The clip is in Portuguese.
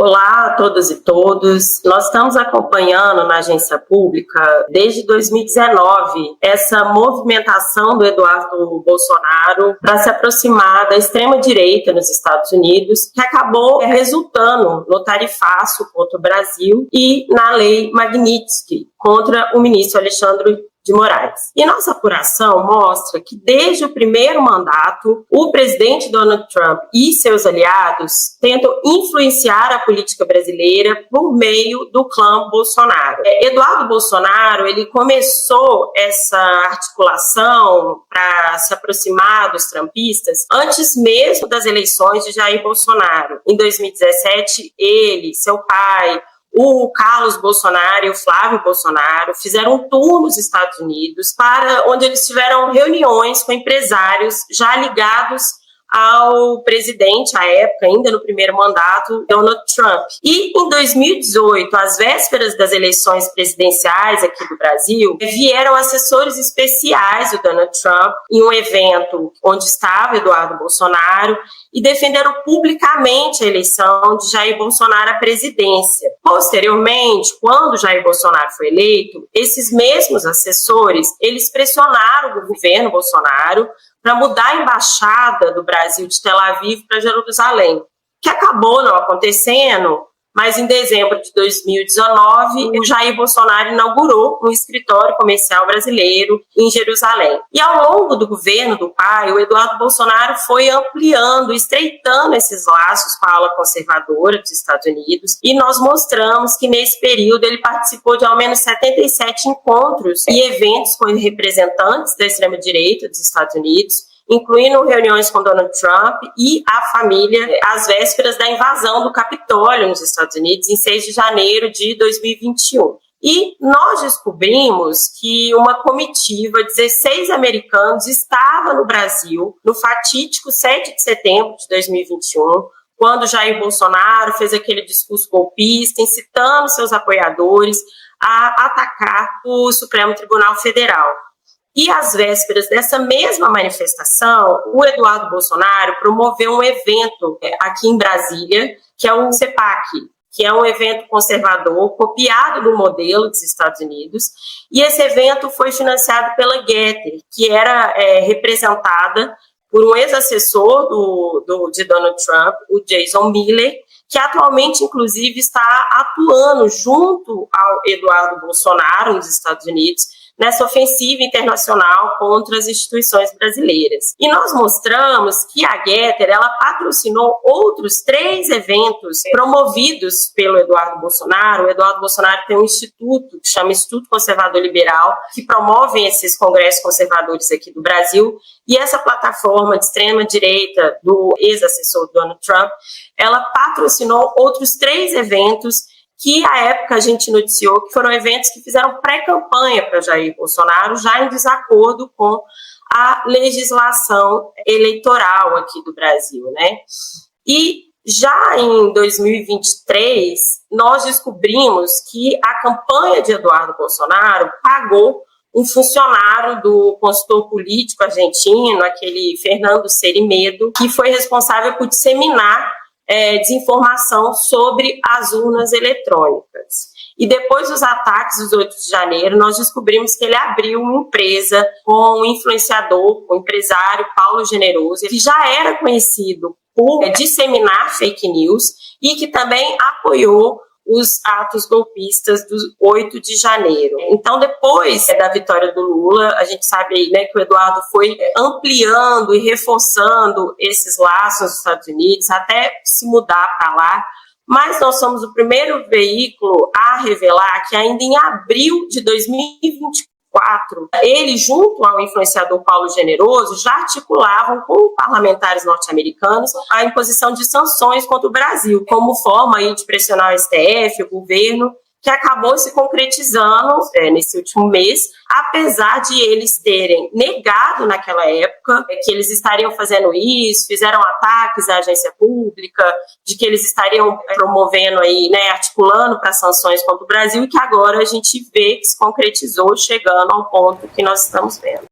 Olá a todas e todos. Nós estamos acompanhando na agência pública, desde 2019, essa movimentação do Eduardo Bolsonaro para se aproximar da extrema-direita nos Estados Unidos, que acabou resultando no tarifaço contra o Brasil e na lei Magnitsky contra o ministro Alexandre de Moraes. E nossa apuração mostra que desde o primeiro mandato, o presidente Donald Trump e seus aliados tentam influenciar a política brasileira por meio do clã Bolsonaro. Eduardo Bolsonaro, ele começou essa articulação para se aproximar dos trumpistas antes mesmo das eleições de Jair Bolsonaro. Em 2017, ele, seu pai, o Carlos Bolsonaro e o Flávio Bolsonaro fizeram um tour nos Estados Unidos, onde eles tiveram reuniões com empresários já ligados ao presidente, à época, ainda no primeiro mandato, Donald Trump. E em 2018, às vésperas das eleições presidenciais aqui do Brasil, vieram assessores especiais do Donald Trump em um evento onde estava Eduardo Bolsonaro e defenderam publicamente a eleição de Jair Bolsonaro à presidência. Posteriormente, quando Jair Bolsonaro foi eleito, esses mesmos assessores, eles pressionaram o governo Bolsonaro para mudar a embaixada do Brasil de Tel Aviv para Jerusalém, que acabou não acontecendo, mas em dezembro de 2019, o Jair Bolsonaro inaugurou um escritório comercial brasileiro em Jerusalém. E ao longo do governo do pai, o Eduardo Bolsonaro foi ampliando, estreitando esses laços com a ala conservadora dos Estados Unidos, e nós mostramos que nesse período ele participou de ao menos 77 encontros e eventos com representantes da extrema-direita dos Estados Unidos, incluindo reuniões com Donald Trump e a família, às vésperas da invasão do Capitólio nos Estados Unidos, em 6 de janeiro de 2021. E nós descobrimos que uma comitiva de 16 americanos estava no Brasil, no fatídico 7 de setembro de 2021, quando Jair Bolsonaro fez aquele discurso golpista, incitando seus apoiadores a atacar o Supremo Tribunal Federal. E às vésperas dessa mesma manifestação, o Eduardo Bolsonaro promoveu um evento aqui em Brasília, que é o CEPAC, que é um evento conservador, copiado do modelo dos Estados Unidos, e esse evento foi financiado pela Getter, que era representada por um ex-assessor de Donald Trump, o Jason Miller, que atualmente, inclusive, está atuando junto ao Eduardo Bolsonaro nos Estados Unidos, nessa ofensiva internacional contra as instituições brasileiras. E nós mostramos que a Getter, ela patrocinou outros 3 eventos promovidos pelo Eduardo Bolsonaro. O Eduardo Bolsonaro tem um instituto que chama Instituto Conservador Liberal, que promove esses congressos conservadores aqui do Brasil, e essa plataforma de extrema-direita do ex-assessor Donald Trump, ela patrocinou outros 3 eventos que, à época, a gente noticiou que foram eventos que fizeram pré-campanha para Jair Bolsonaro, já em desacordo com a legislação eleitoral aqui do Brasil, né? E já em 2023, nós descobrimos que a campanha de Eduardo Bolsonaro pagou um funcionário do consultor político argentino, aquele Fernando Serimedo, que foi responsável por disseminar desinformação sobre as urnas eletrônicas. E depois dos ataques dos 8 de janeiro, nós descobrimos que ele abriu uma empresa com um influenciador, o empresário Paulo Generoso, que já era conhecido por disseminar fake news e que também apoiou os atos golpistas do 8 de janeiro. Então, depois da vitória do Lula, a gente sabe, né, que o Eduardo foi ampliando e reforçando esses laços nos Estados Unidos, até se mudar para lá. Mas nós somos o primeiro veículo a revelar que ainda em abril de 2024, ele, junto ao influenciador Paulo Generoso, já articulavam com parlamentares norte-americanos a imposição de sanções contra o Brasil, como forma aí de pressionar o STF, o governo, que acabou se concretizando nesse último mês, apesar de eles terem negado naquela época que eles estariam fazendo isso, fizeram ataques à agência pública, de que eles estariam promovendo aí, né, articulando para sanções contra o Brasil, e que agora a gente vê que se concretizou, chegando ao ponto que nós estamos vendo.